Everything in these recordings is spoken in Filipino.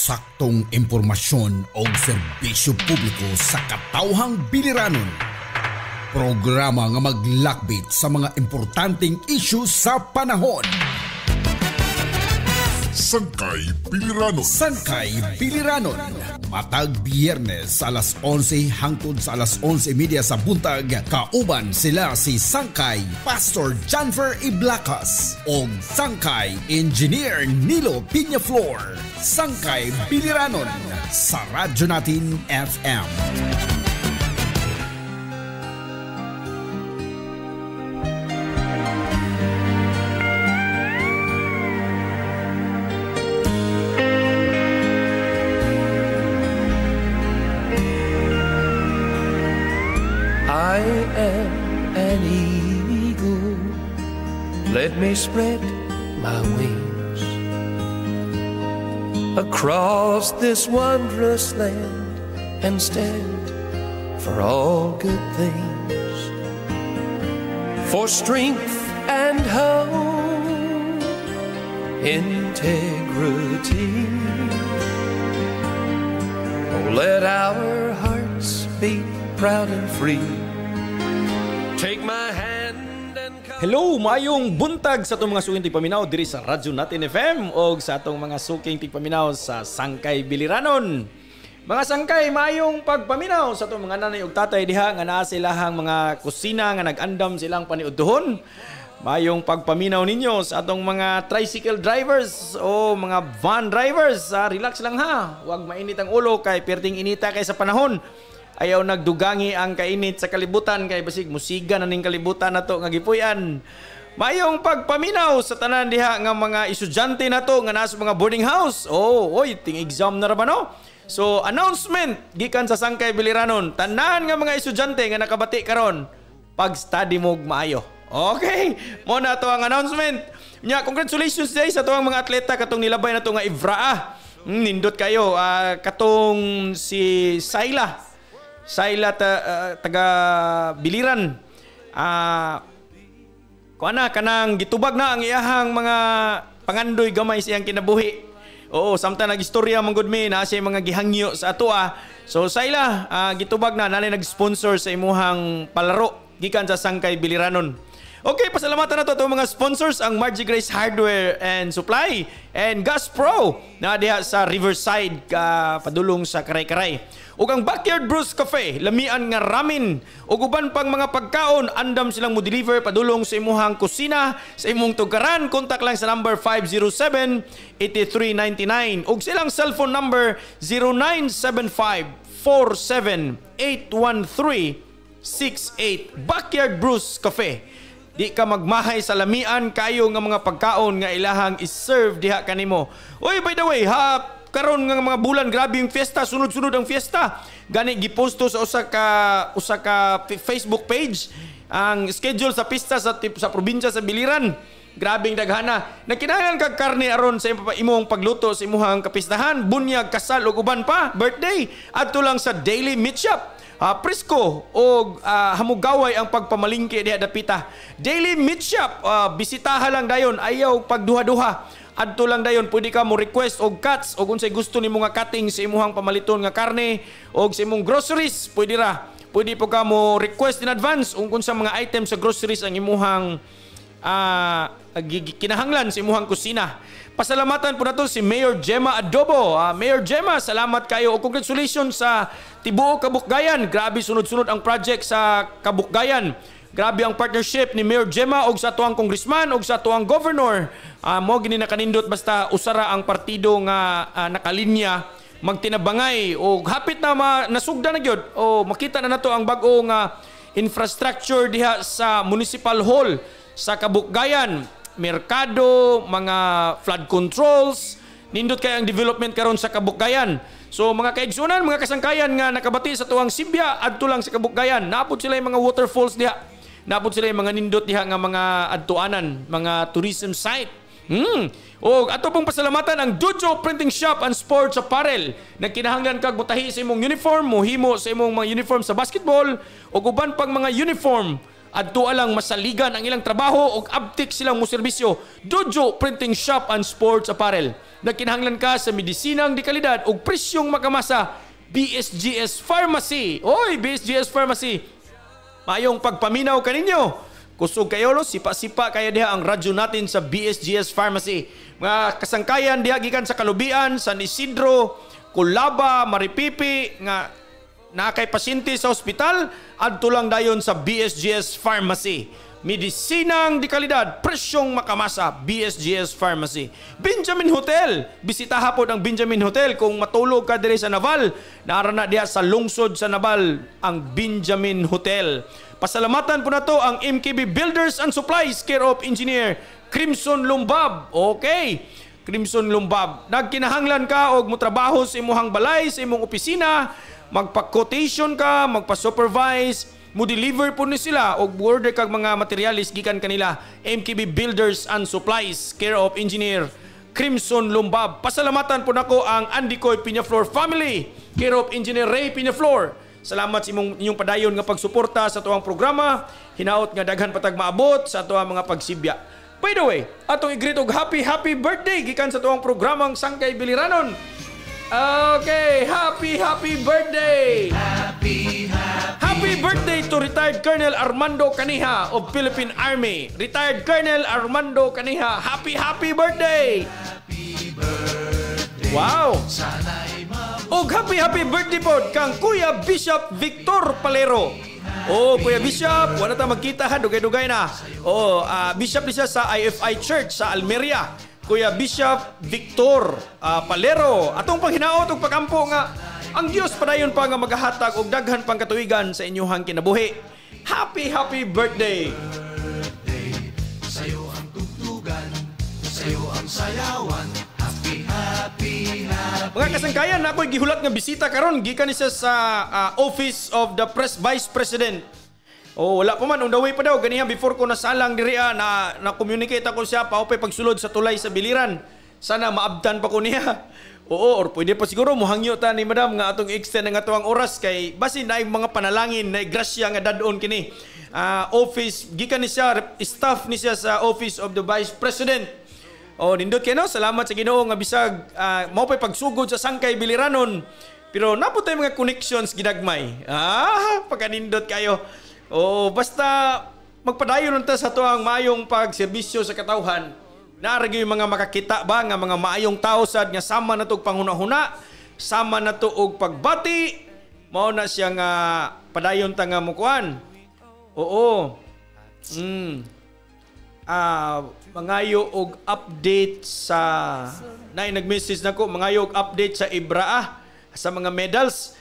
Eksaktong impormasyon o serbisyo publiko sa katawhang biliranon. Programa nga maglakbit sa mga importanteng issue sa panahon. Sangkay Biliranon. Sangkay Biliranon. Matag Biyernes sa alas 11 hangtod sa alas 11:30 sa buntag. Kauban sila si Sangkay Pastor Janfer Iblacas o Sangkay Engineer Nilo Piñaflor. Sangkay Biliranon sa Radyo Natin FM. I am an eagle, let me spread my wings across this wondrous land and stand for all good things, for strength and hope, integrity. Oh, let our hearts beat proud and free. Take my hand and come. Hello, maayong buntag sa itong mga suking tigpaminaw diri sa Radyo Natin FM o sa itong mga suking tigpaminaw sa Sangkay Biliranon. Mga sangkay, maayong pagpaminaw sa itong mga nanay ug tatay diha nga naa silahang mga kusina nga nag-andam silang paniudtohon. Maayong pagpaminaw ninyo sa atong mga tricycle drivers o mga van drivers. Relax lang ha, huwag mainit ang ulo kay perting inita kay sa panahon. Ayaw nagdugangi ang kainit sa kalibutan kay basig musiga na ning kalibutan nato nga gipuy-an. Mayong pagpaminaw sa tanan diha nga mga estudyante nato nga nasa mga boarding house. Oy, ting exam na ra ba no? So, announcement gikan sa Sangkay Biliranon. Tanan nga mga estudyante nga nakabati karon, pag-study mo maayo. Okay, mo na to ang announcement. Nya, congratulations day sa tuwang mga atleta katong nilabay na to nga Ivraa. Nindot kayo katong si Sayla taga Biliran. Kuana kanang gitubag na ang iyahang mga pangandoy gamay siyang kinabuhi. Oo, samtang nagistorya man gud mi na siya mga gihangyo sa atoa. So Sayla, gitubag na nanay nag-sponsor sa imuhang palaro gikan sa Sangkay Biliranon. Okay, pasalamatan na to itong mga sponsors, ang Margie Grace Hardware and Supply and Gas Pro na diha sa Riverside, padulong sa Karay-Karay. Ug ang Backyard Brews Cafe, lamian nga ramen ug uban pang mga pagkaon, andam silang mo deliver padulong sa imuhang kusina, sa imong tugaran. Kontak lang sa number 507-8399 ug silang cellphone number 0975-47-81368. Backyard Brews Cafe. Di ka magmahay sa lamian kayo nga mga pagkaon nga ilahang is-serve diha kanimo. Oy, by the way, karon nga mga bulan grabe yung fiesta, sunod-sunod ang fiesta. Gani giposto sa usa ka Facebook page ang schedule sa pista sa probinsya sa Biliran. Grabing daghana. Nakinahanglan kag karne aron sa imong pagluto sa imuhang kapistahan, bunyag, kasal ug uban pa, birthday. Adto lang sa Daily Meat Shop. Presko o hamugaway ang pagpamalingki diha dapita. Daily Meat Shop, bisitaha lang dayon, ayaw pagduha-duha. Adto lang dayon, pwede ka mo request og cuts o kung say gusto nimo nga cutting sa imuhang pamaliton nga karne o sa imong groceries, pwede ra. Pwede po ka mo request in advance kung sa mga items sa groceries ang imuhang kinahanglan sa imuhang kusina. Pasalamatan po nato si Mayor Gemma Adobo. Mayor Gemma, salamat kayo o congratulations sa Tibuok Kabukgayan. Grabe sunod-sunod ang project sa Kabukgayan. Grabe ang partnership ni Mayor Gemma og sa tuwang congressman og sa tuwang governor. Mo gini nakanindot basta usara ang partido nga nakalinya magtinabangay o hapit na nasugda na gyud o makita na nato ang bag-o nga infrastructure diha sa Municipal Hall sa Kabukgayan. Merkado, mga flood controls, nindot kay ang development karon sa Kabukgayan. So mga kaigsunan, mga kasangkayan nga nakabati sa tuwang Sibya, adto lang sa Kabukgayan. Naapod sila yung mga waterfalls diha. Naapod sila yung mga nindot diha nga mga adtuanan, mga tourism site. O ato pong pasalamatan ang Dujo Printing Shop and Sports Apparel. Nagkinahanglan kag mutahi sa imong uniform, mohimo sa imong mga uniform sa basketball o uban pang mga uniform adto alang masaligan ang ilang trabaho ug abtik silang moserbisyo. Dojo Printing Shop and Sports Apparel. Nagkinahanglan ka sa medisinang di kalidad ug presyong makamasa, BSGS Pharmacy. Oy, BSGS Pharmacy. Mayong pagpaminaw kaninyo. Kusog kayo, sipa-sipa kaya diha ang radyo natin sa BSGS Pharmacy. Mga kasangkayan diha gikan sa Kalubian, San Isidro, Kulaba, Maripipi, nga nakay pasyente sa ospital, adto lang dayon sa BSGS Pharmacy. Medisinang di kalidad, presyong makamasa, BSGS Pharmacy. Benjamin Hotel, bisitaha po ang Benjamin Hotel kung matulog ka diri sa Naval. Naara na diha sa lungsod sa Naval ang Benjamin Hotel. Pasalamatan po na to ang MKB Builders and Supplies, care of Engineer Crimson Lumbab. Okay, Crimson Lumbab. Nagkinahanglan ka og motrabaho sa imuhang balay, sa imong opisina, magpa-quotation ka, magpa-supervise, mo-deliver po ni sila o order kag mga materialis gikan kanila. MKB Builders and Supplies, care of Engineer Crimson Lumbab. Pasalamatan po nako ang Andicoy Piñaflor family, care of Engineer Ray Piñaflor. Salamat sa inyong padayon nga pagsuporta sa tuwang programa. Hinaot nga daghan patag maabot sa tuwang mga pagsibya. By the way, atong i-greet og happy birthday gikan sa tuwang programang Sangkay Biliranon. Okay, happy birthday! Happy birthday to retired Colonel Armando Caniha of Philippine Army. Retired Colonel Armando Caniha, happy birthday! Wow! Og happy birthday po kang Kuya Bishop Victor Palero. Oh, Kuya Bishop, wala ta magkita ha, dugay-dugay na. Oh, Bishop siya sa IFI Church sa Almeria. Kuya Bishop Victor Palero. Atong paghinaot ug pagampo nga ang Dios padayon pa nga magahatag og daghan pang katuigan sa inyong kinabuhi. Happy birthday. Sayo ang tugtugan, sayo ang sayawan. Happy. Mga kasangkayan, ako'y gihulat nga bisita karon gikan siya sa Office of the Vice President. Oh, wala pa man, on the way pa daw. Ganihan before ko nasalang diri na communicate ako siya paupay pagsulod sa tulay sa biliran. Sana maabtan pa ko niya. Oo, or pwede pa siguro muhangyo ta ni madam nga atong extend nga tuwang oras kay basin na mga panalangin na grasya nga dadon kini. Office gikan ni siya, staff ni siya sa Office of the Vice President. Oh, nindot kayo, no? Salamat sa Ginoo nga bisag mao pay pagsugod sa Sangkay Biliranon. Pero napot tay mga connections gidagmay. Pagkanindot kayo. Oh, basta magpadayon lang ta sa tuang maayong pagserbisyo sa katawhan. Naaragay yung mga makakita ba nga mga maayong tao sad nga sama na to og panghuna-huna, sama na to og pagbati. Mao na siya nga padayon ta nga mukuan. Oo. Mangayo og update sa nag-message nako, mangayo og update sa Ibraa sa mga medals.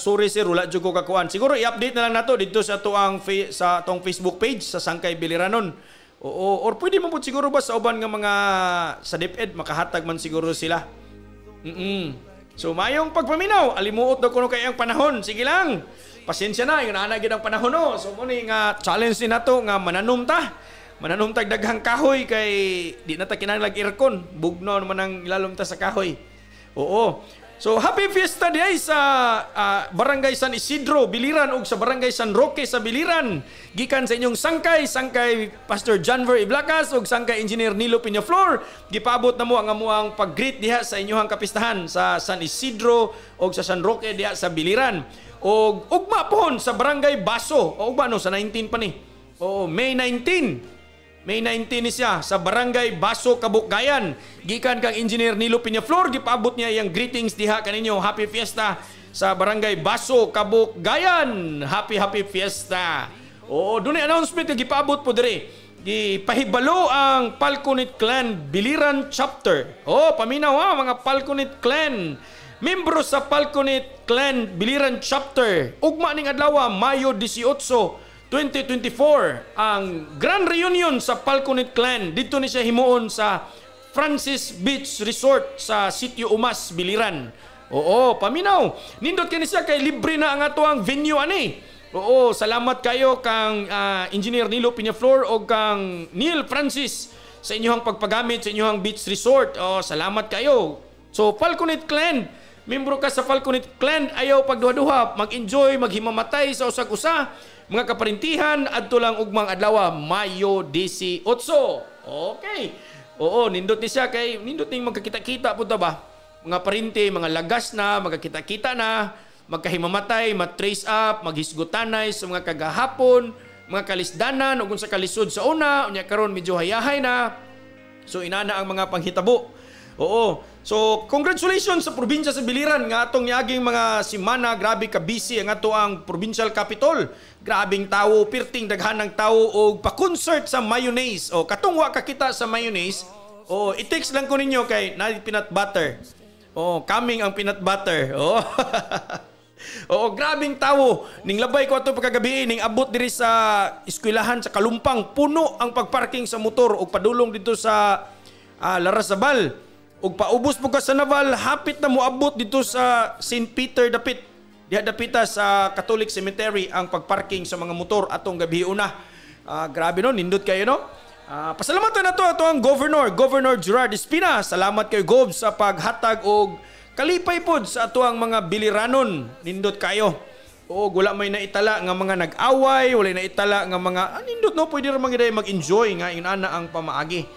Sorry sir, wala jud ko kakuan. Siguro i-update na lang nato dito sa atong Facebook page sa Sangkay Biliranon. Oo, or pwede mo po siguro ba sa uban nga mga sa DepEd makahatag man siguro sila. So mayong pagpaminaw, alimuot daw kuno kay ang panahon. Sige lang. Pasensya na, yung naana gid ang panahon no. So muni nga challenge din nato nga mananum tag daghang kahoy kay di na ta kinahanglan aircon. Bugno naman ang ilalom ta sa kahoy. Oo. So happy fiesta diay sa Barangay San Isidro, Biliran ug sa Barangay San Roque sa Biliran. Gikan sa inyong Sangkay Pastor Janver Iblacas ug Sangkay Engineer Nilo Piñaflor. Gipaabot na mo ang amuang pag-greet diha sa inyong kapistahan sa San Isidro ug sa San Roque diha sa Biliran. Og ugma pohon sa Barangay Baso. O ugma no sa 19 pa ni. Oo, May 19 ni siya sa Barangay Baso, Kabukgayan. Gikan kang Engineer Nilo Piñaflor, gipaabot niya yung greetings diha kaninyo. Happy Fiesta sa Barangay Baso, Kabukgayan. Happy Fiesta. Oo, doon announcement nga gipaabot po dire. Gipahibalo ang Falconet Clan Biliran Chapter. Oh, paminaw mga Falconet Clan. Membro sa Falconet Clan Biliran Chapter. Ugma ning adlaw, Mayo 18, 2024, ang Grand Reunion sa Falconet Clan. Dito ni siya himuon sa Francis Beach Resort sa Sitio Umas, Biliran. Oo, paminaw. Nindot kini siya kay libre na ang ato ang venue ani. Oo, salamat kayo kang Engineer Nilo Piñaflor o kang Neil Francis sa inyong pagpagamit sa inyong beach resort. Oh, salamat kayo. So Falconet Clan, membro ka sa Falconet Clan, ayaw pagduha-duha, mag-enjoy, maghimamatay sa usag-usa, mga kaparintihan, adto lang ugmang adlaw, Mayo 18. Okay. Oo, nindot ni siya kay nindot ning magkakita-kita punta ba? Mga parinti, mga lagas na, magkakita-kita na, magkahimamatay, matrace up, maghisgutanay sa mga kagahapon, mga kalisdanan, ug sa kalisod sa una, unya karon medyo hayahay na. So inana ang mga panghitabo. Oo. So congratulations sa probinsya sa Biliran nga atong niaging mga semana, grabe ka busy ang ato ang provincial capital. Grabing tawo, pirting daghanang tawo og pa-concert sa mayonnaise. O katong wa ka kita sa mayonnaise, o i-text lang ko ninyo kay na peanut butter. O coming ang peanut butter. O. Oo, grabing tawo. Ning labay ko ato pagkagabi ning abot diri sa eskwelahan sa Kalumpang, puno ang pagparking sa motor ug padulong dito sa Larrazabal. Ug paubos po ka sa Naval, hapit na moabot dito sa St. Peter Dapit. Diha dapita sa Catholic Cemetery ang pagparking sa mga motor atong gabi una. Grabe no, nindot kayo no. Pasalamatan na to ato ang Governor Gerard Espina. Salamat kay Gov sa paghatag og kalipay pod sa ato ang mga biliranon. Nindot kayo. Oo, wala may naitala nga mga nag-away, wala naitala nga mga nindot no, pwede ra magiday mag-enjoy nga inana ang pamaagi.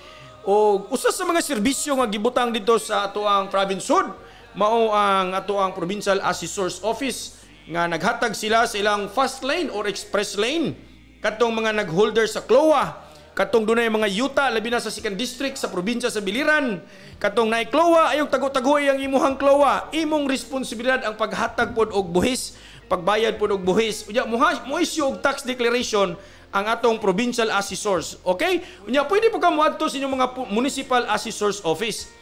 O usa sa mga serbisyo nga gibutang dito sa ato ang province hood mao ang ato ang Provincial Assessor's Office nga naghatag sila sa ilang fast lane or express lane katong mga nagholder sa CLOA, katong dunay mga yuta labi na sa 2nd district sa probinsya sa Biliran, katong naay CLOA ayong tago-tagoy ang imuhang CLOA, imong responsibilidad ang paghatag pod og buhis, pagbayad pod og buhis. Unya mo issue og tax declaration ang atong provincial assessors. Okay? Unya pwede po ka moadto sa inyong mga municipal assessors office.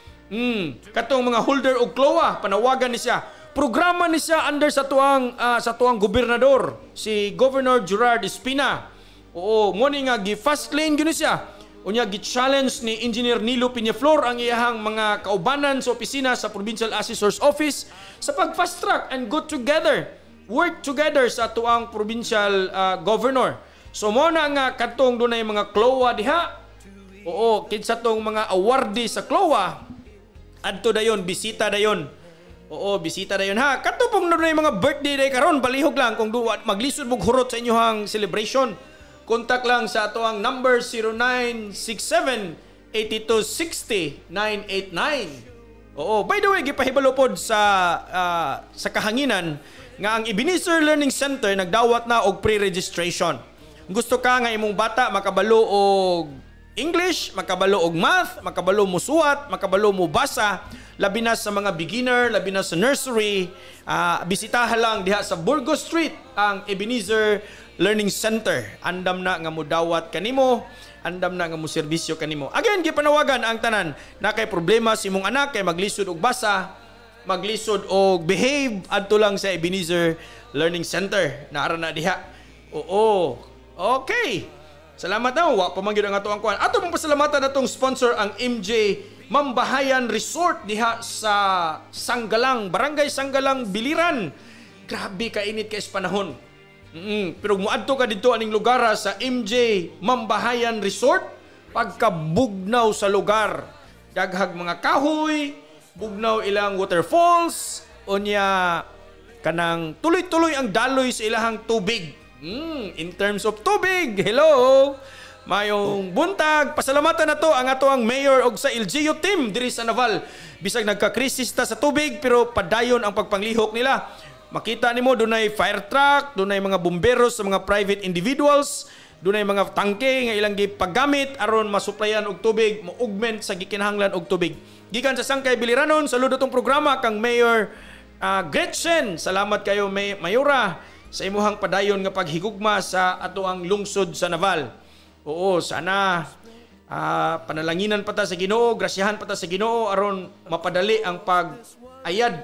Katong mga holder og CLOA, panawagan ni siya. Programa ni siya under sa tuang gobernador, si Governor Gerard Espina. Oo, mo ni nga gi-fast lane gyud siya. Unya gi-challenge ni Engineer Nilo Peñaflor ang iyahang mga kaubanan sa opisina sa Provincial Assessor's Office sa pag-fast track and go together, work together sa tuang provincial governor. So mo na nga katong dunay mga CLOA diha. Oo, kinsa tong mga awardee sa CLOA, adto dayon, bisita dayon. Oo, bisita dayon ha. Kato pong dunay mga birthday day karon, balihog lang kung maglisod mog hurot sa inyohang celebration. Contact lang sa ato ang number 0967-8260-989. Oo, by the way, gipahibalo pod sa kahanginan nga ang Ebenezer Learning Center nagdawat na og pre-registration. Gusto ka nga imong bata makabalo og English, makabalo og math, makabalo mo suwat, makabalo mo basa, labi na sa mga beginner, labi na sa nursery, bisitahan lang diha sa Burgos Street ang Ebenezer Learning Center. Andam na nga mo dawat kanimo, andam na nga mo serbisyo kanimo. Again, gipanawagan ang tanan na kay problema si imong anak kay maglisod og basa, maglisod og behave, adto lang sa Ebenezer Learning Center. Naara na diha. Oo. Okay. Salamat na. Wa pa man gyud ang ato ang kuan. Ato mong pasalamatan natong sponsor ang MJ Mambahayan Resort diha sa Sanggalang, Barangay Sanggalang, Biliran. Grabe ka init kay panahon. Pero muadto ka dito aning lugar sa MJ Mambahayan Resort, pagkabugnaw sa lugar. Daghag mga kahoy, bugnaw ilang waterfalls, unya kanang tuloy-tuloy ang daloy sa ilahang tubig. In terms of tubig, hello! Mayong buntag, pasalamatan na to ang ato ang mayor og sa LGU team diri sa Naval. Bisag nagka-krisis ta sa tubig pero padayon ang pagpanglihok nila. Makita nimo dunay fire truck, dunay mga bomberos sa mga private individuals, dunay mga tangke nga ilang gipaggamit aron masuplayan og tubig, mo-augment sa gikinahanglan og tubig. Gikan sa Sangkay Biliranon, saludo tong programa kang Mayor Gretchen. Salamat kayo Mayora sa imuhang padayon nga paghigugma sa ato ang lungsod sa Naval. Oo, sana panalanginan pa ta sa Ginoo, grasyahan pa ta sa Ginoo aron mapadali ang pag-ayad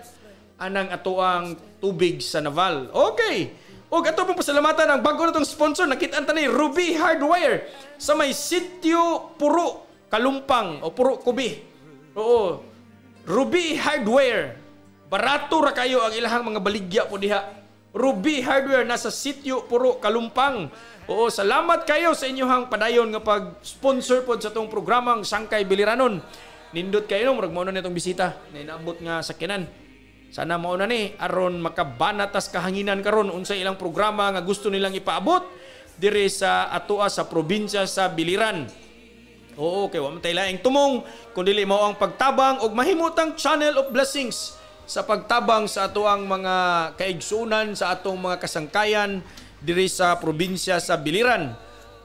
anang ato ang tubig sa Naval. Okay. Og ato pong pasalamatan ang bago natong sponsor, nakita-an ta ni Ruby Hardware sa may sitio Puro Kalumpang o Puro Kubi. Oo. Ruby Hardware. Barato ra kayo ang ilahang mga baligya po diha. Ruby Hardware nasa sitio Puro Kalumpang. Oo, salamat kayo sa inyong padayon nga pag-sponsor po sa itong programang Sangkay Biliranon. Nindot kayo, murag mo na itong bisita na inaabot nga sakyanan. Sana mao na ni aron makabanatas kahanginan karon unsay ilang programa nga gusto nilang ipaabot diri sa atoa sa probinsya sa Biliran. Oo, kay wa man tay laing tumong kun dili mao ang pagtabang og mahimutang channel of blessings sa pagtabang sa atoang mga kaigsunan sa atong mga kasangkayan diri sa probinsya sa Biliran.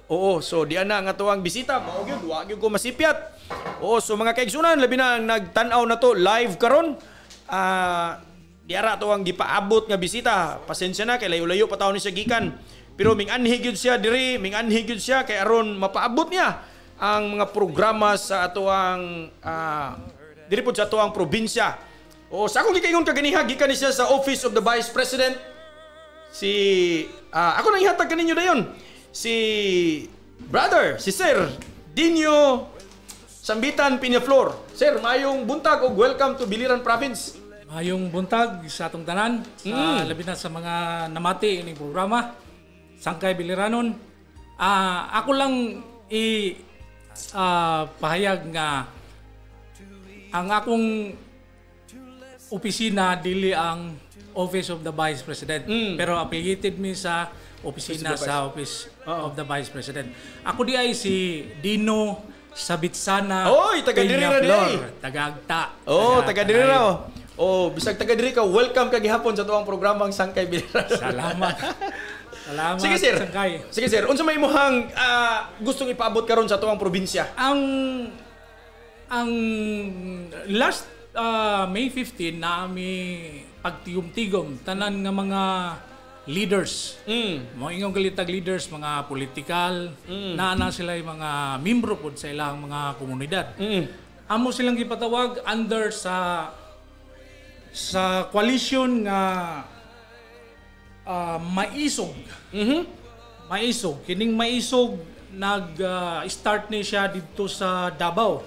Oo, so di ana ang atoang bisita, mao gyud wa gyud ko masipyat. Oo, so mga kaigsunan labi na ang nagtan-aw na to live karon. Diara to ang gipaabot nga bisita. Pasensya na kay layo-layo pa taon ni siya gikan. Pero minganhi gyud siya diri, minganhi gyud siya kay aron mapaabot niya ang mga programa sa atoang diri pod sa atoang probinsya. O sa akong gikaingon kaganiha gikan ni siya sa Office of the Vice President. Ako nang ihatag kaninyo dayon. Si Sir Dinyo Sambitan Peñaflor. Sir, mayong buntag og welcome to Biliran Province. Mayong buntag sa atong tanan, labi na sa mga namati ining programa, Sangkay Biliranon. Ako lang pahayag nga ang akong opisina dili ang Office of the Vice President. Pero affiliated mi sa opisina sa Office of the Vice President. Ako di ay si Dino Sabitsana. Oy, taga diri ra di. Taga-Agta. Taga diri ra. Bisag taga diri ka, welcome ka gihapon sa tuwang programang Sangkay Biliran. Salamat. Salamat. Sige sir. Sangkay. Sige sir, unsa may imong gustong ipaabot karon sa tuwang probinsya? Ang last May 15 na mi pagtigom-tigom tanan nga mga leaders. Mga ingong galitag leaders, mga political, na sila yung mga membro pod sa ilang mga komunidad. Amo silang gipatawag under sa coalition nga maisog. Maisog. Kining maisog nag-start ni siya dito sa Davao.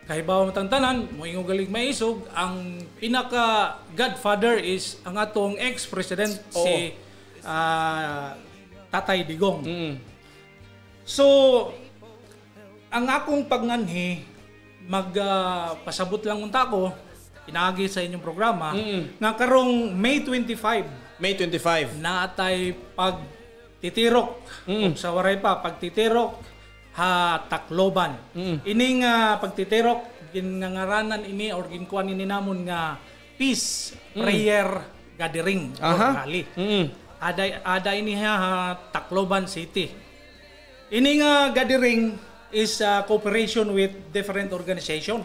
Kahibaw matang tanan, mo ingong galing maisog, ang pinaka godfather is ang atong ex-president si Tatay Digong. So ang akong pagnganhi magpasabot lang unta ko inaagi sa inyong programa nga karong May 25 na atay pagtitirok sa waray pa pagtitirok Tacloban. Ining pagtitirok ginngaranan ini or ginkuan ini namon nga peace prayer gathering or rally. Ada ini Tacloban City. Ini nga gathering is cooperation with different organization.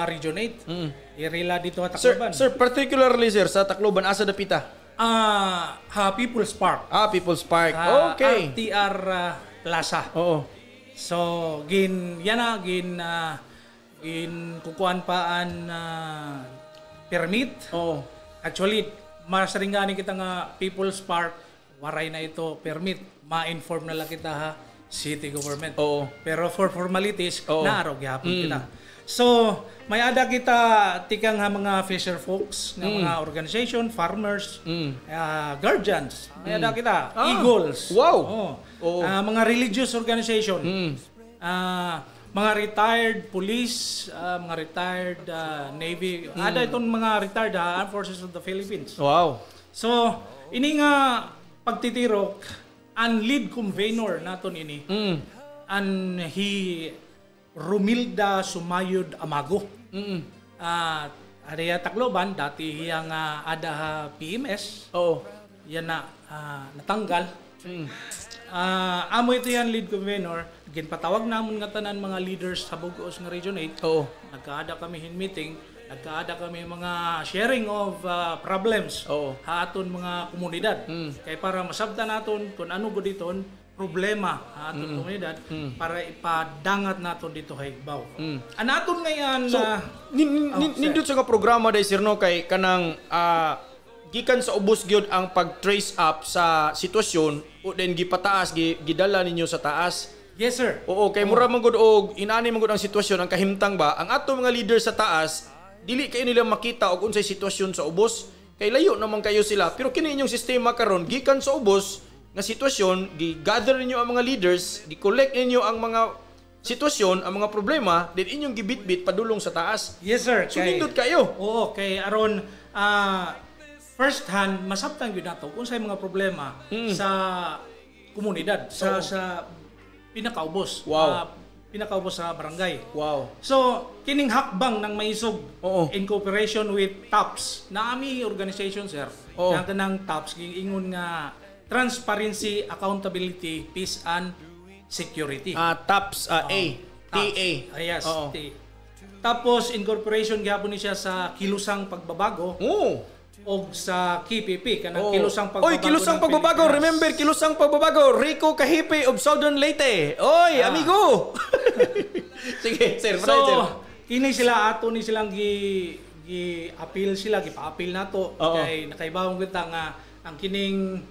Region 8. Irila dito sa Tacloban. Sir, particularly sir sa Tacloban asa dapita? People's Park. People's Park. Okay. RTR Plaza. So gin kukuan paan permit. Actually masaringani kita nga People's Park waray na ito permit, ma-inform na lang kita city government. Pero for formalities naaraw gyapon kita. So may ada kita tikang mga fisher folks nga mga organization, farmers, guardians. May ada kita eagles. Wow. Mga religious organization. Mga retired police, mga retired Navy. Ada itong mga retired Armed Forces of the Philippines. Wow. So ini nga pagtitirok ang lead convener naton ini. And he Romilda Sumayod Amago. Area Tacloban dati yang ada PMS. Yan na natanggal. Amo ito yan lead convener. Ginpatawag namon nga tanan mga leaders sa Bugos nga Region 8. Nagkaada kami in meeting, nagkaada kami mga sharing of problems aton mga komunidad. Kay para masabtan naton kung ano gud diton problema aton komunidad para ipadangat naton dito Haigbaw. Anaton ngayon nindot sa nga programa day sir no kay kanang gikan sa ubos gyud ang pag-trace up sa sitwasyon o then gipataas gidala ninyo sa taas. Yes sir. Kay mura man gud og inani man gud ang sitwasyon ang kahimtang ba ang ato mga leader sa taas dili kayo nila makita og unsay sitwasyon sa ubos kay layo naman kayo sila pero kini inyong sistema karon gikan sa ubos nga sitwasyon gi-gather ninyo ang mga leaders, gi-collect ninyo ang mga sitwasyon, ang mga problema, din inyong gibit-bit padulong sa taas. Yes sir. So nindot kayo. Oo, kay aron first hand masabtan gyud nato kung say mga problema sa komunidad, sa pinakaubos. Wow. Pinakaubos sa barangay. Wow. So, kining hakbang ng maisog Oo. in cooperation with TAPS, naami organization sir, Oo. na kanang TAPS ingon nga Transparency, Accountability, Peace and Security. TAPS, A. TAPS. TA. Yes, Oo. T. Tapos incorporation gyapon ni siya sa Kilusang Pagbabago Oo. o sa KPP kanang Oo. Kilusang Pagbabago. Oy, Kilusang ng Pagbabago. Pilipinas. Remember, Kilusang Pagbabago. Rico Kahipe of Southern Leyte. Oy, amigo. Sige, sir. So, Sir. kini sila ato ni silang gi-appeal sila, gipa-appeal nato Oo. kay nakaibawon kita nga ang kining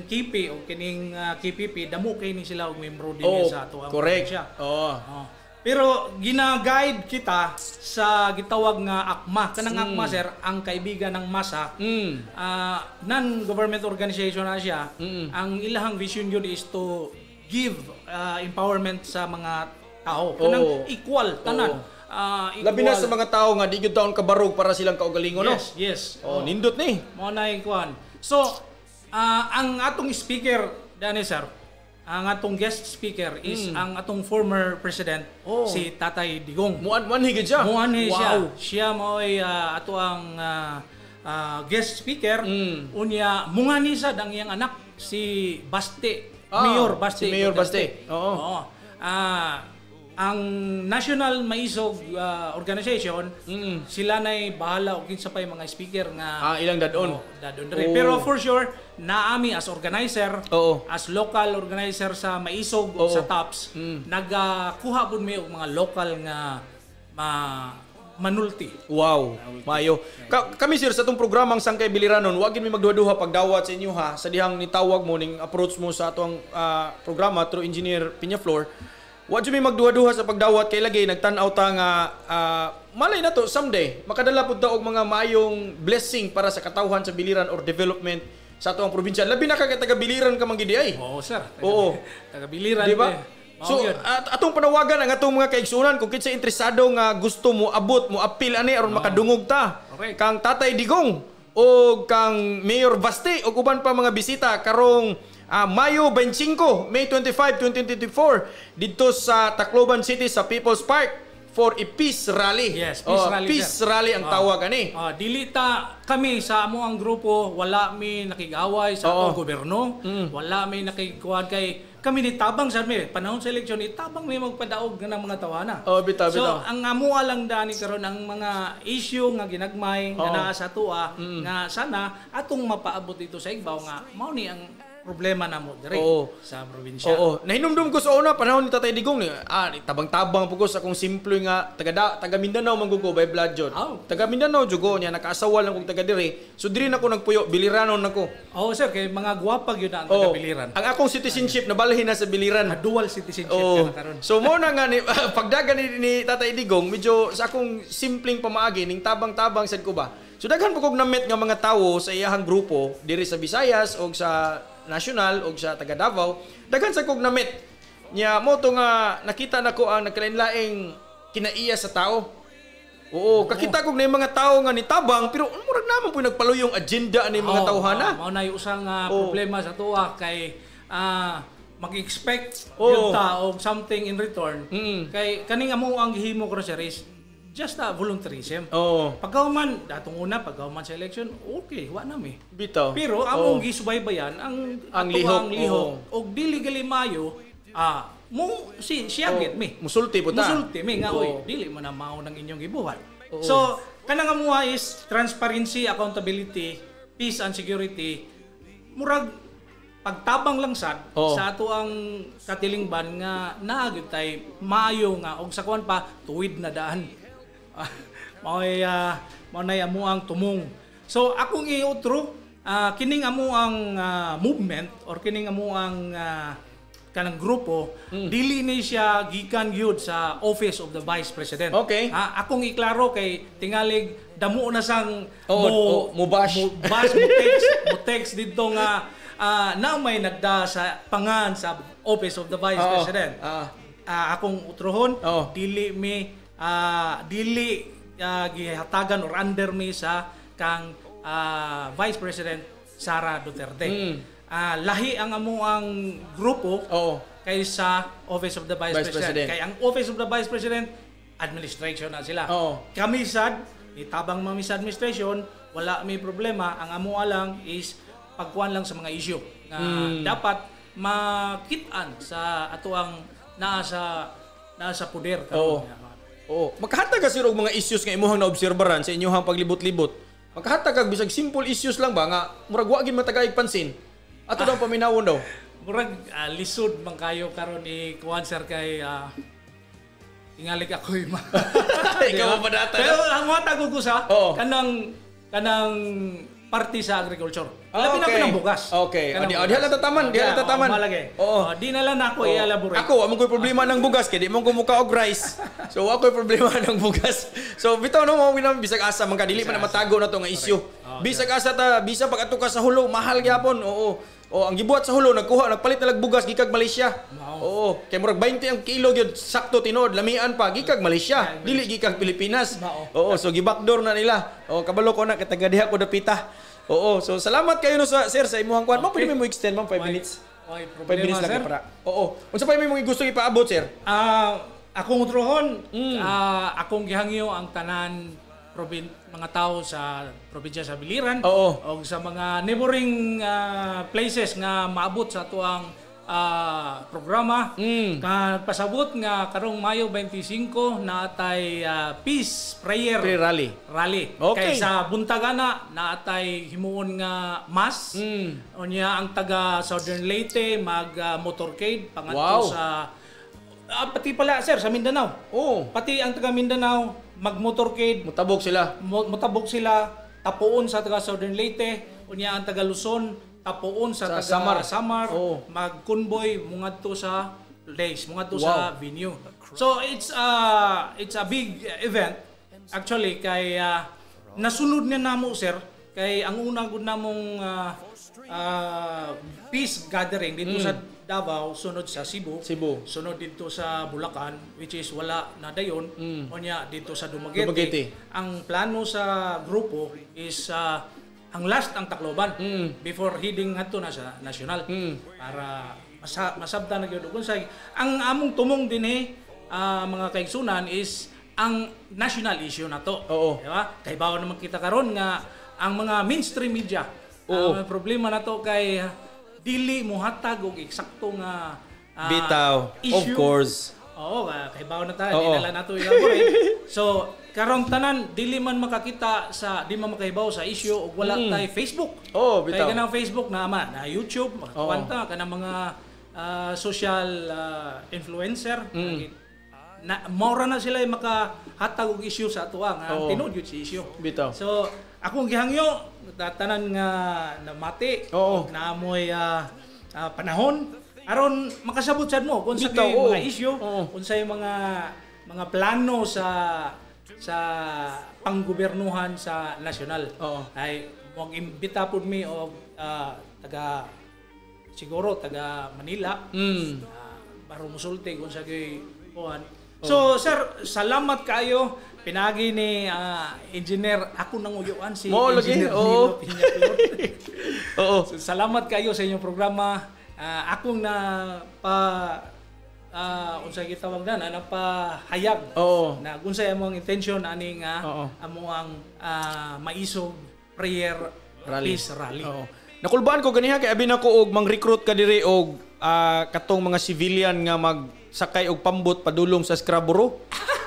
KP o kining KPP damo kay ni sila og membro din Oh, sa ato ang correct. probinsya. Oo. Oh. Pero gina-guide kita sa gitawag nga ACMA. Kanang ACMA sir, ang kaibigan ng masa, non-government organization na siya. Ang ilahang vision yun is to give empowerment sa mga tao. Kanang equal, tanan. Equal. Labi na sa mga tao nga, di yun taon kabarog para silang kaugalingon, no? Yes. Oh, nindot ni. Mo na ikuan. So, ang atong speaker, Dani sir, ang atong guest speaker is ang atong former president, si Tatay Digong. Muan higit siya. Muanhi siya. Wow. Siya mao'y ato ang guest speaker. Unya, mungani sad ang iyang anak, si Baste. Mayor Baste. Si Mayor Baste. Oo. Ang National Maisog Organization, sila na'y bahala o kinsa pa'y mga speaker nga Ilang dadon. dadon diri. Pero for sure, naami as organizer, Oo. as local organizer sa Maisog o sa TAPS, nagakuha pud mi og mga local nga manulti. Wow, mayo. Kami sir sa itong programang Sangkay Biliranon, wag mi magduha-duha pagdawat sa inyo ha. Sa dihang nitawag mo ning approach mo sa atong programa through Engineer Peñaflor. Wag mi magduha-duha sa pagdawat kay lagi nagtan-aw ta nga malay na to someday makadala pud ta og mga maayong blessing para sa katawhan sa biliran or development sa atong probinsya. Labi na kay taga Biliran ka man gid ay. Oo, sir. Oo. Taga Biliran. Di ba? So, atong panawagan ang atong mga kaigsunan kung kinsa interesado nga gusto mo abot mo appeal ani aron makadungog ta. Correct. Kang Tatay Digong o kang Mayor Baste o uban pa mga bisita karong Mayo 25, May 25, 2024 dito sa Tacloban City sa People's Park for a peace rally. Yes, peace rally. Peace rally ang tawag ani. Dilita kami sa amo ang grupo, wala mi nakigaway sa atong gobyerno, wala mi nakikuan kay kami ni tabang sa mi panahon sa eleksyon ni tabang may magpadaog ng mga tawana. Bitaw. So ang amo lang dani karon ang mga issue nga ginagmay nga naa sa tuwa nga sana atong mapaabot dito sa Igbaw nga mao ni ang problema na mo dire sa probinsya. Oo. Nahinumdum ko sa una panahon ni Tatay Digong ni tabang-tabang po ko sa akong simple nga taga Mindanao manggugo by blood jud. Taga Mindanao jugo niya nakaasawa lang kog taga dire. So diri na ko nagpuyo Biliranon nako. Sir kay mga guwapag yun ang taga Biliran. Ang akong citizenship nabalhin na sa Biliran. Dual citizenship ka na karon. So mo na nga ni pagdagan ni Tatay Digong medyo sa akong simpleng pamaagi ning tabang-tabang sad ko ba. So daghan po kog na-met nga mga tawo sa iyahang grupo diri sa Visayas o sa National o sa taga Davao, daghan sa kog na-met nya mo to nga nakita nako ang nagkalain-laing kinaiya sa tao. Oo, kakita kog na mga tao nga nitabang pero murag naman po nagpaluyong agenda ani mga tawhana. Mao na usang problema sa tuwa kay mag-expect yung tao something in return. Kay kaning amo ang gihimo ko sir is just volunteerism. Pagkauman datong una pagkauman sa election, okay, wa na mi. Bitaw. Pero among gisubaybayan ang lihok og dili gali mayo mo siya git mi. Musulti po ta. Musulti mi nga oy, dili man na mao nang inyong gibuhat. So kanang amuha is transparency, accountability, peace and security. Murag pagtabang lang sad sa ato ang katilingban nga naagid tay maayo nga og sa kuan pa tuwid na daan. Mao nay amo ang tumong. So akong iutro kining amo ang movement or kining amo ang kanang grupo dili ni siya gikan gyud sa office of the vice president. Okay. Akong iklaro kay tingalig damo na sang mo bash mo text dito nga na may nagda sa pangan sa office of the vice president. akong utrohon, Oo. dili gihatagan or under me sa kang Vice President Sara Duterte. Lahi ang amuang grupo kaysa Office of the Vice President. Kaya ang Office of the Vice President, administration na sila. Kami sad, itabang mami sa administration, wala may problema. Ang amuha lang is pagkuhan lang sa mga issue na dapat makitaan sa atuang nasa poder. Magkahatag ka sir og mga issues nga imuhang naobserbaran sa inyong paglibot-libot. Magkahatag kag bisag simple issues lang ba nga murag wa gid matagaig pansin. Ato daw paminawon daw. Murag lisod man kayo karon ni kuan sir kay ingalik ako ima. Ikaw pa data. Pero ang mga tagugusa kanang party sa agriculture. Labi na ko ng bugas. Okay. Di halata taman, di halata taman. Di na lang ako i-elaborate. Ako, amoy problema ng bugas kay di mo kumuka og rice. So ako problema ng bugas. So bitaw no mo winam bisag asa man kadili pa na matago na to nga issue. Bisag asa ta, bisa pag ato ka sa hulo, mahal gyapon. Ang gibuhat sa hulo nagpalit na lag bugas gikag Malaysia. Kay murag 20 ang kilo gyud sakto tinuod lamian pa gikag Malaysia, dili gikag Pilipinas. So gibackdoor na nila. Kabalo ko na kay taga-diha ko dapita. So salamat kayo no sa sir sa imong kuan. Mo pwede mo extend 5 minutes. 5 minutes lang para. Unsa pa may gusto ipaabot sir? Akong utrohon, akong gihangyo ang tanan mga tao sa probinsya sa Biliran o sa mga neighboring places nga maabot sa tuang programa. Pasabot nga karong Mayo 25 naatay peace prayer rally. Okay. Kay sa buntagana naatay himuon nga mass. Unya ang taga Southern Leyte mag motorcade pangadto sa pati pala sir sa Mindanao. Pati ang taga Mindanao mag-motorcade. Mutabog sila. Tapuon sa taga Southern Leyte. Unya ang taga Luzon tapuon sa taga Samar. Mag-convoy mungadto sa place, mungadto sa venue. So it's a big event actually kay nasunod niya namo sir kay ang una gud namong peace gathering dito sa Davao, sunod sa Cebu, sunod dito sa Bulacan, which is wala na dayon, onya dito sa Dumaguete. Ang plano sa grupo is ang last ang Tacloban before heading ngadto na sa national para masabta na gyud unsay ang among tumong dinhi mga kaigsunan is ang national issue na to. Di ba? Kay bawo naman kita karon nga ang mga mainstream media ang problema na to kay dili mo hatag og eksakto nga bitaw issue. Of course. Kay bawo na tayo, dinala nato elaborate. So, karong tanan dili man makakita sa di man makahibaw sa issue ug wala tay Facebook. Bitaw. Kay kanang Facebook na YouTube, makakwanta kanang mga social influencer. Maura na sila makahatag og issue sa atuwa nga tinud gyud si issue. Bitaw. So, akong gihangyo tanan nga namati naamoy panahon aron makasabot sad mo kung sa mga issue, unsay mga plano sa panggobernuhan sa nasyonal. Ay mag-imbita pud mi og taga Manila. Para musulti kung sa kuan. So sir, salamat kayo. Pinagi ni engineer ako nang uyuan si engineer Nilo Piñaklor. So, salamat kayo sa inyong programa. Akong na unsay gitawag na napahayag na unsay among intention ani nga amo ang maisog prayer rally. Nakulbaan ko ganiha kay abi nako og mang-recruit ka diri og katong mga civilian nga magsakay og pambot padulong sa Scarborough.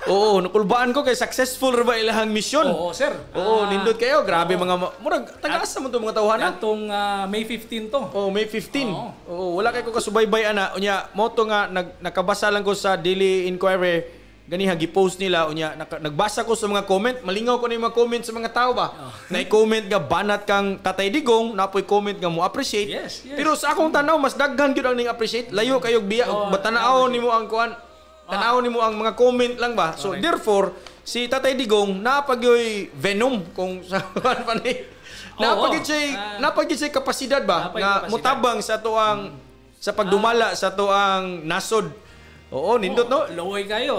Nakulbaan ko kay successful ra ba ilahang mission. Sir. Nindot kayo. Grabe mga murag taga-asa man to mga tawhanan. Atong May 15 to. May 15. Wala kay ko kasubaybay ana. Unya mo to nga nakabasa lang ko sa Daily Inquirer. Ganiha gi-post nila unya nagbasa ko sa mga comment, malingaw ko na yung mga comment sa mga tao ba. Na-comment nga banat kang Tatay Digong, napoy comment nga mo appreciate. Yes. Pero sa akong tanaw mas daghan gyud ang ning appreciate. Layo kayog biya batanaw nimo ang kuan. Tanaw nimo ang mga comment lang ba. So therefore si Tatay Digong napagyoy venom kung sa kuan pa ni. Napagid siya kapasidad ba nga mutabang sa tuang sa pagdumala sa tuang nasod Oo, nindot no. Luoy kayo.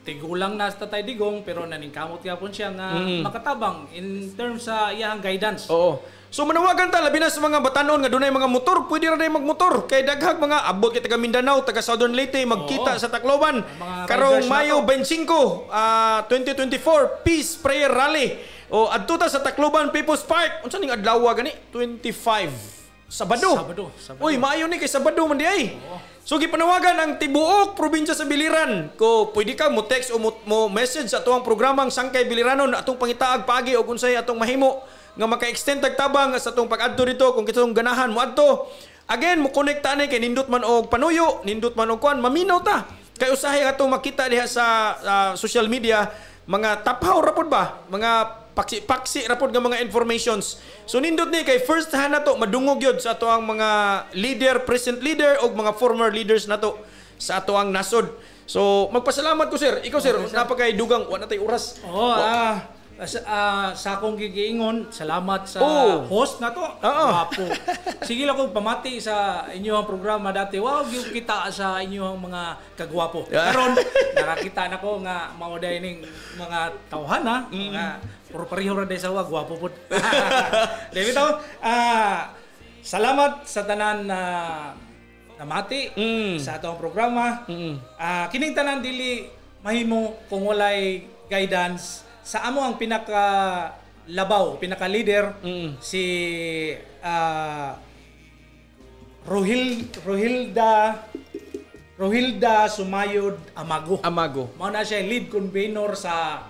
Tigulang na sa Tatay Digong pero naningkamot gyapon siya nga makatabang in terms sa iyang guidance. Oo. So manawagan ta labi na sa mga batanon nga dunay mga motor, pwede ra day magmotor kay daghang mga abot kay taga Mindanao, taga Southern Leyte magkita sa Tacloban karong Mayo 25, 2024 Peace Prayer Rally. O adto ta sa Tacloban People's Park. Unsa ning adlaw gani? 25 Sabado. Uy, maayo ni kay Sabado man di ay. So gipanawagan ang tibuok probinsya sa Biliran ko pwede ka mo text o mo message sa atong programang Sangkay Biliranon atong pangitaag paagi o unsay atong mahimo nga maka-extend tagtabang sa atong pag-adto dito kung kitong ganahan mo adto. Again mo connect ta ni kay nindot man og panuyo, nindot man og kuan, maminaw ta. Kay usahay atong makita diha sa social media mga taphaw ra pod ba? Mga paksi-paksi rapod nga mga informations. So nindot ni kay first hand na to madungog yun sa ato ang mga leader, present leader o mga former leaders na to sa ato ang nasod. So magpasalamat ko sir. Ikaw sir, napakay dugang wala tay oras. Sa akong gigiingon, salamat sa host na to. Wapo. Sige lang kong pamati sa inyong programa dati. Wow, yung kita sa inyong mga kagwapo. Karon nakakita na ko nga mauday ning mga tawhana, mga puro pareho ra day sa gwapo pud. Dili to. Salamat sa tanan na namati sa atong programa. Kining tanan dili mahimo kung walay guidance sa amo ang pinaka-labaw, pinaka-leader si Rohilda Sumayod Amago. Mao na siya lead convener sa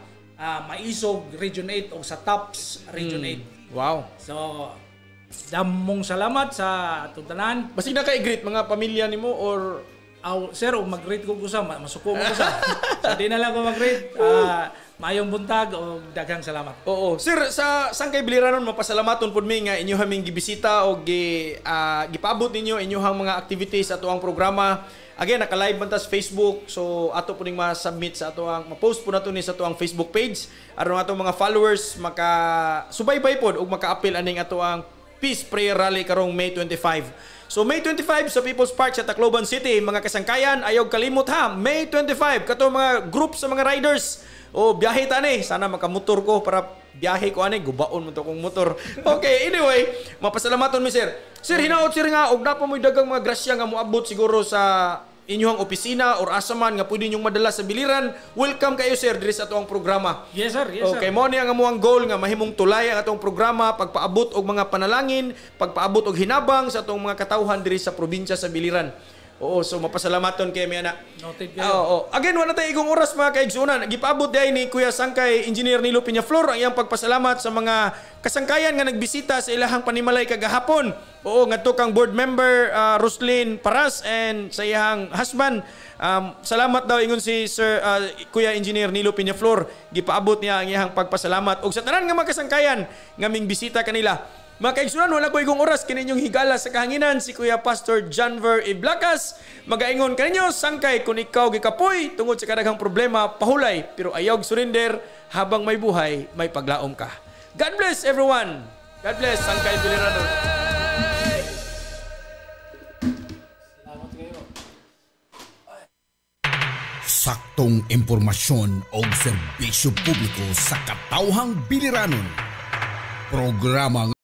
Maisog Region 8 o sa TAPS Region 8. Wow. So damong salamat sa atong tanan. Basig na kay greet mga pamilya nimo or sir, mag-greet ko sa masuko mo ko sa. So di na lang ko mag-greet. Mayong buntag o daghang salamat. Oo. Sir, sa Sangkay Biliranon mapasalamaton pud mi nga inyo haming gibisita o gipaabot ninyo inyong mga activities ato ang programa. Again, naka-live man ta sa Facebook. So ato puning ma-submit sa ato ang ma-post po nato ni sa ato ang Facebook page aron ato mga followers maka-subaybay pod ug maka-appeal aning ato ang Peace Prayer Rally karong May 25. So May 25 sa People's Park sa Tacloban City, mga kasangkayan, ayaw kalimot ha. May 25 kato mga group sa mga riders. Biyahe tani, sana makamotor ko para biyahe ko ani, gubaon mo to kong motor. Okay, anyway, mapasalamaton mi sir. Sir, hinaot sir nga og napa mo'y dagang mga grasya nga moabot siguro sa inyong opisina or asaman nga pwede nyong madala sa Biliran. Welcome kayo sir diri sa atong programa. Yes sir, yes sir. Okay, mo ni ang amuang goal nga mahimong tulay ang atong programa, pagpaabot og mga panalangin, pagpaabot og hinabang sa atong mga katawhan diri sa probinsya sa Biliran. Oo, so mapasalamaton kay mi ana. Noted kayo. Again, wala tayo igong oras mga kaigsunan. Gipaabot day ni Kuya Sangkay Engineer Nilo Peñaflor ang iyang pagpasalamat sa mga kasangkayan nga nagbisita sa ilahang panimalay kagahapon. Oo, ngadto kang board member Roslyn Paras and sa iyang husband. Salamat daw ingon si Sir Kuya Engineer Nilo Peñaflor. Gipaabot niya ang iyang pagpasalamat og sa tanan nga mga kasangkayan nga ming bisita kanila. Mga kaigsunan, wala ko igong oras kaninyong higala sa kahanginan si Kuya Pastor Janver Iblacas. Magaingon kaninyo, sangkay kung ikaw gikapoy tungod sa kadaghang problema, pahulay, pero ayaw surrender, habang may buhay, may paglaom ka. God bless everyone. God bless, Sangkay Biliranon. Saktong impormasyon o serbisyo publiko sa katawhang Biliranon. Programa